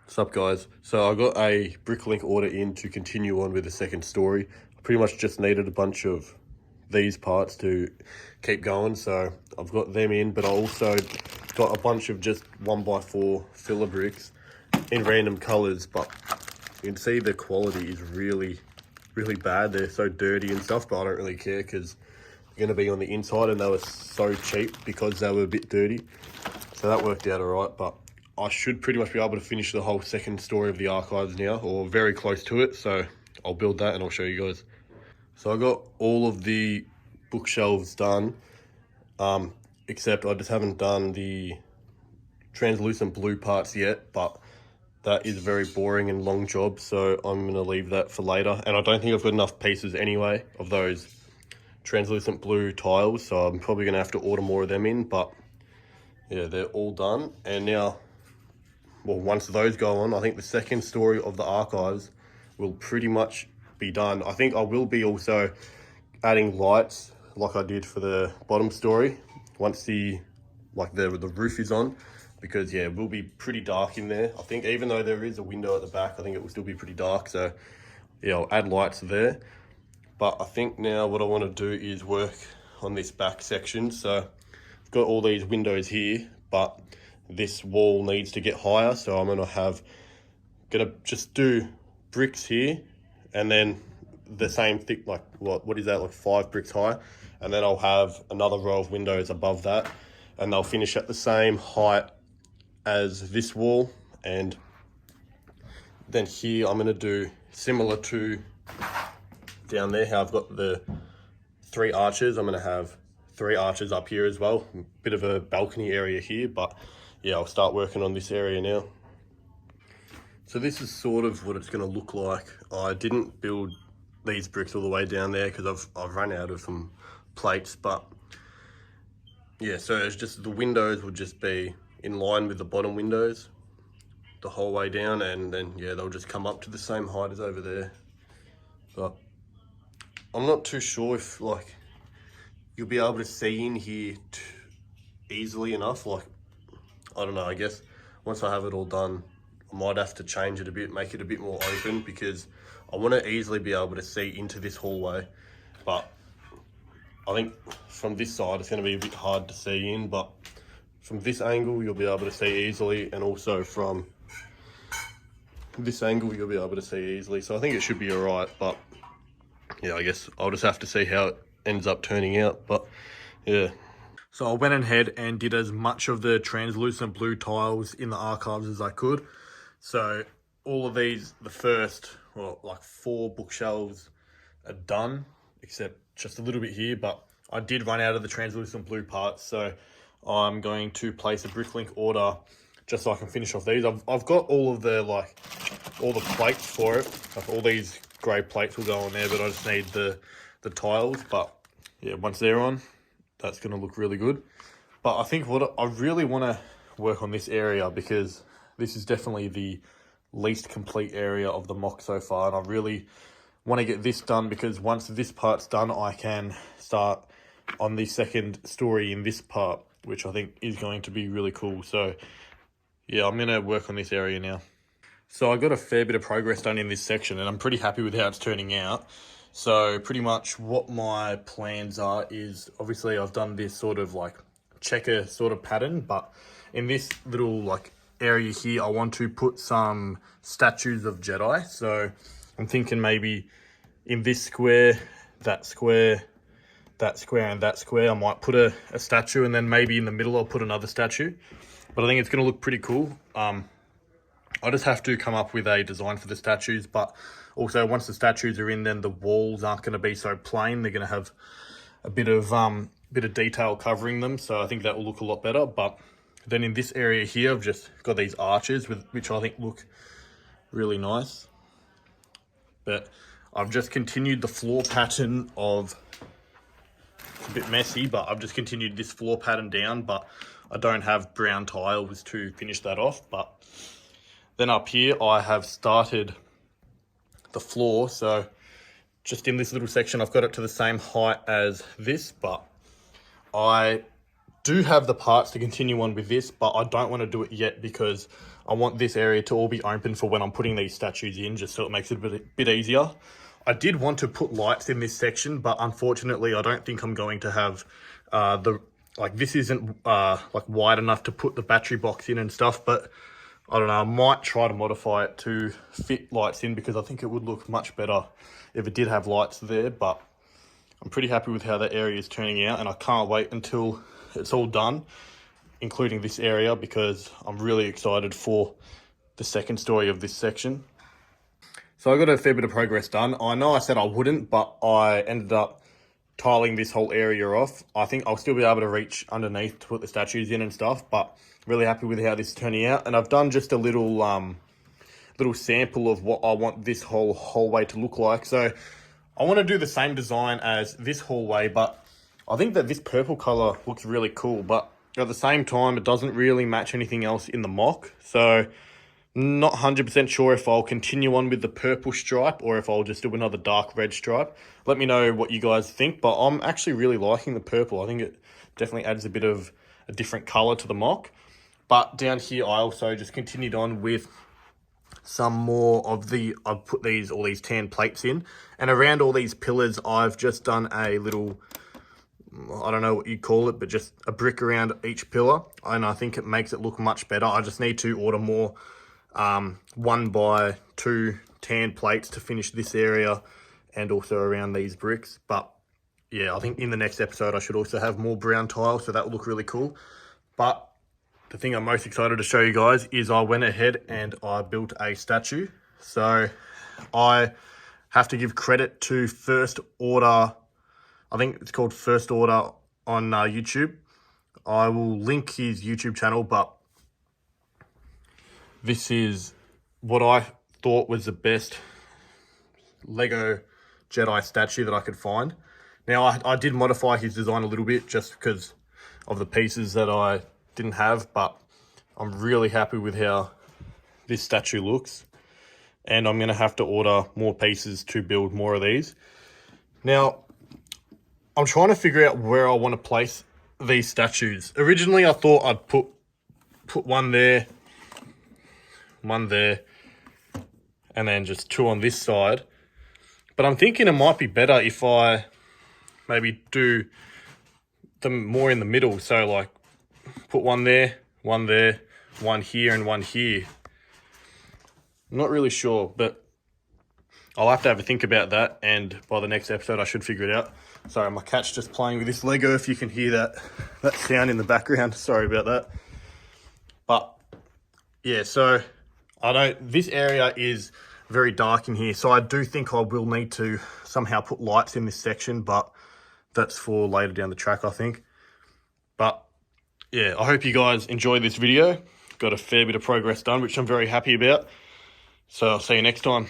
What's up, guys? So I got a Bricklink order in to continue on with the second story. I pretty much just needed a bunch of these parts to keep going, so I've got them in, but I also got a bunch of just 1x4 filler bricks in random colors, but you can see the quality is really bad. They're so dirty and stuff, but I don't really care because they're going to be on the inside, and they were so cheap because they were a bit dirty, so that worked out all right. But I should pretty much be able to finish the whole second story of the archives now, or very close to it, so I'll build that and I'll show you guys. So I got all of the bookshelves done, except I just haven't done the translucent blue parts yet, but that is a very boring and long job, so I'm going to leave that for later. And I don't think I've got enough pieces anyway of those translucent blue tiles, so I'm probably going to have to order more of them in, but yeah, they're all done. And now, well, once those go on, I think the second story of the archives will pretty much be done. I think I will be also adding lights like I did for the bottom story once the roof is on, because yeah, it will be pretty dark in there. I think even though there is a window at the back, I think it will still be pretty dark, so yeah, I'll add lights there. But I think now what I want to do is work on this back section. So I've got all these windows here, but this wall needs to get higher, so I'm gonna just do bricks here, and then the same thick, like what is that, like 5 bricks high, and then I'll have another row of windows above that, and they'll finish at the same height as this wall. And then here I'm gonna do similar to down there, how I've got the 3 arches. I'm gonna have 3 arches up here as well, bit of a balcony area here, but yeah, I'll start working on this area now. So this is sort of what it's going to look like. I didn't build these bricks all the way down there because I've run out of some plates, but yeah, so it's just the windows would just be in line with the bottom windows the whole way down, and then yeah, they'll just come up to the same height as over there. But I'm not too sure if like you'll be able to see in here easily enough. Like, I don't know, I guess once I have it all done, I might have to change it a bit, make it a bit more open, because I want to easily be able to see into this hallway. But I think from this side, it's going to be a bit hard to see in, but from this angle, you'll be able to see easily, and also from this angle, you'll be able to see easily. So I think it should be all right, but yeah, I guess I'll just have to see how it ends up turning out, but yeah. So I went ahead and did as much of the translucent blue tiles in the archives as I could. So all of these, the first, well, like 4 bookshelves are done, except just a little bit here, but I did run out of the translucent blue parts. So I'm going to place a Bricklink order just so I can finish off these. I've got all of the, all the plates for it. Like all these grey plates will go on there, but I just need the tiles. But yeah, once they're on, that's going to look really good. But I think what I really want to work on this area, because this is definitely the least complete area of the mock so far, and I really want to get this done, because once this part's done, I can start on the second story in this part, which I think is going to be really cool. So yeah, I'm going to work on this area now. So I got a fair bit of progress done in this section, and I'm pretty happy with how it's turning out. So pretty much what my plans are is, obviously I've done this sort of like checker sort of pattern, but in this little like area here, I want to put some statues of Jedi. So I'm thinking maybe in this square, that square, that square, and that square, I might put a statue, and then maybe in the middle I'll put another statue. But I think it's going to look pretty cool. I just have to come up with a design for the statues, but also once the statues are in, then the walls aren't going to be so plain. They're going to have a bit of detail covering them, so I think that will look a lot better. But then in this area here, I've just got these arches, which I think look really nice. But I've just continued the floor pattern of, it's a bit messy, but I've just continued this floor pattern down, but I don't have brown tiles to finish that off. But then up here, I have started the floor. So just in this little section, I've got it to the same height as this, but I do have the parts to continue on with this, but I don't want to do it yet because I want this area to all be open for when I'm putting these statues in, just so it makes it a bit easier. I did want to put lights in this section, but unfortunately I don't think I'm going to have this isn't like wide enough to put the battery box in and stuff, but I don't know, I might try to modify it to fit lights in, because I think it would look much better if it did have lights there. But I'm pretty happy with how that area is turning out, and I can't wait until it's all done, including this area, because I'm really excited for the second story of this section. So I got a fair bit of progress done. I know I said I wouldn't, but I ended up tiling this whole area off. I think I'll still be able to reach underneath to put the statues in and stuff, but really happy with how this is turning out. And I've done just a little sample of what I want this whole hallway to look like. So I want to do the same design as this hallway, but I think that this purple color looks really cool, but at the same time, it doesn't really match anything else in the mock. So not 100% sure if I'll continue on with the purple stripe or if I'll just do another dark red stripe. Let me know what you guys think, but I'm actually really liking the purple. I think it definitely adds a bit of a different color to the mock. But down here, I also just continued on with some more of I've put all these tan plates in, and around all these pillars, I've just done a little, I don't know what you call it, but just a brick around each pillar, and I think it makes it look much better. I just need to order more 1x2 tan plates to finish this area and also around these bricks. But yeah, I think in the next episode I should also have more brown tile, so that will look really cool. But the thing I'm most excited to show you guys is I went ahead and I built a statue. So I have to give credit to First Order, I think it's called First Order on YouTube. I will link his YouTube channel, but this is what I thought was the best Lego Jedi statue that I could find. Now, I did modify his design a little bit just because of the pieces that I didn't have, but I'm really happy with how this statue looks. And I'm going to have to order more pieces to build more of these. Now, I'm trying to figure out where I want to place these statues. Originally, I thought I'd put one there, and then just two on this side. But I'm thinking it might be better if I maybe do them more in the middle. So like put one there, one here, and one here. I'm not really sure, but I'll have to have a think about that, and by the next episode I should figure it out. Sorry, my cat's just playing with this Lego, if you can hear that sound in the background. Sorry about that. But yeah, so this area is very dark in here, so I do think I will need to somehow put lights in this section, but that's for later down the track, I think. But yeah, I hope you guys enjoyed this video. Got a fair bit of progress done, which I'm very happy about. So I'll see you next time.